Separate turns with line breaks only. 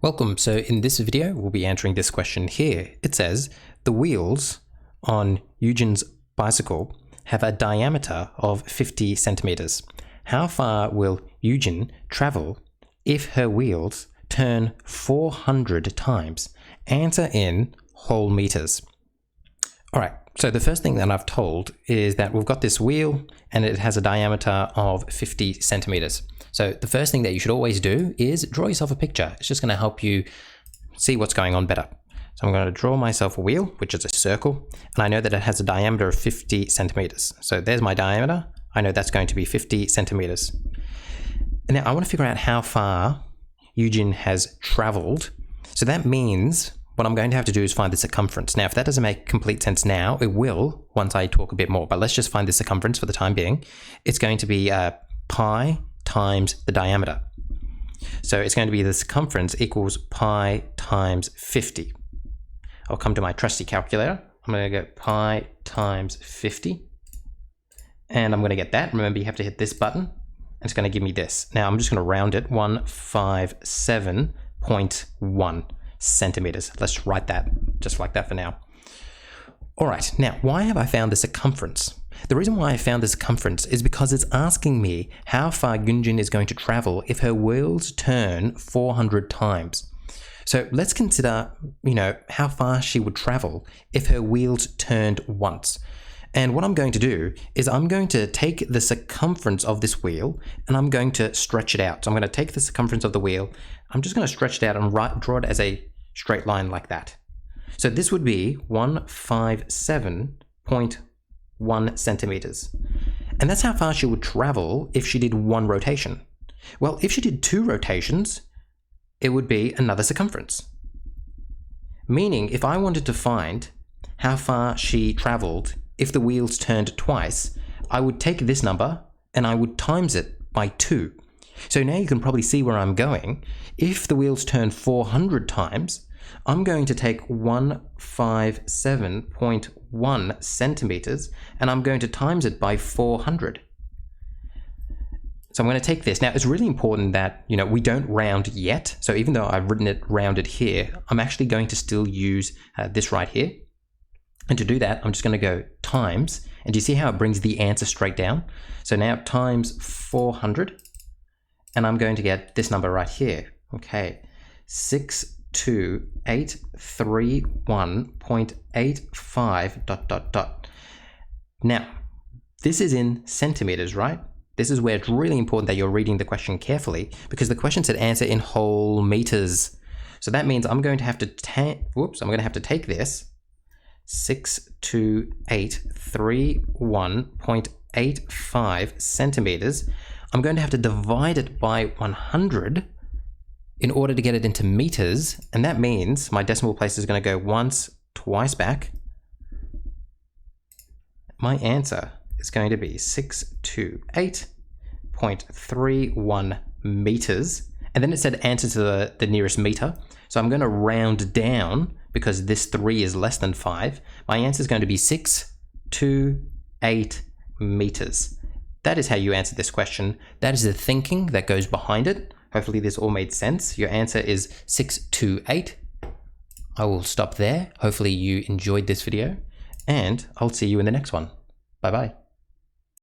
Welcome. So in this video, we'll be answering this question here. It says, the wheels on Eugene's bicycle have a diameter of 50 centimeters. How far will Eugene travel if her wheels turn 400 times? Answer in whole meters. All right. So the first thing that I've told is that we've got this wheel and it has a diameter of 50 centimeters. So the first thing that you should always do is draw yourself a picture. It's just going to help you see what's going on better. So I'm going to draw myself a wheel, which is a circle, and I know that it has a diameter of 50 centimeters. So there's my diameter. I know that's going to be 50 centimeters. And now I want to figure out how far Eugene has traveled. So that means what I'm going to have to do is find the circumference. Now, if that doesn't make complete sense now, it will once I talk a bit more, but let's just find the circumference for the time being. It's going to be pi times the diameter. So it's going to be the circumference equals pi times 50. I'll come to my trusty calculator. I'm going to go pi times 50. And I'm going to get that. Remember, you have to hit this button. And it's going to give me this. Now, I'm just going to round it, 157.1 centimeters. Let's write that just like that for now. All right, now, why have I found the circumference? The reason why I found the circumference is because it's asking me how far Eugene is going to travel if her wheels turn 400 times. So let's consider, how far she would travel if her wheels turned once. And what I'm going to do is I'm going to take the circumference of this wheel and I'm going to stretch it out. So I'm going to take the circumference of the wheel. I'm just going to stretch it out and draw it as a straight line like that. So this would be 157.1 centimeters. And that's how far she would travel if she did one rotation. Well, if she did two rotations, it would be another circumference. Meaning, if I wanted to find how far she traveled if the wheels turned twice, I would take this number and I would times it by 2. So now you can probably see where I'm going. If the wheels turn 400 times, I'm going to take 157.1 centimeters and I'm going to times it by 400. So I'm going to take this. Now, it's really important that, we don't round yet. So even though I've written it rounded here, I'm actually going to still use this right here. And to do that, I'm just going to go times. And do you see how it brings the answer straight down? So now times 400. And I'm going to get this number right here. Okay, 62831.85 ... Now, this is in centimeters, right? This is where it's really important that you're reading the question carefully because the question said answer in whole meters. So that means I'm going to have to take this 62831.85 centimeters. I'm going to have to divide it by 100 in order to get it into meters. And that means my decimal place is going to go once, twice back. My answer is going to be 628.31 meters. And then it said answer to the nearest meter. So I'm going to round down because this 3 is less than 5. My answer is going to be 628 meters. That is how you answer this question. That is the thinking that goes behind it. Hopefully this all made sense. Your answer is 628. I will stop there. Hopefully you enjoyed this video and I'll see you in the next one. Bye-bye.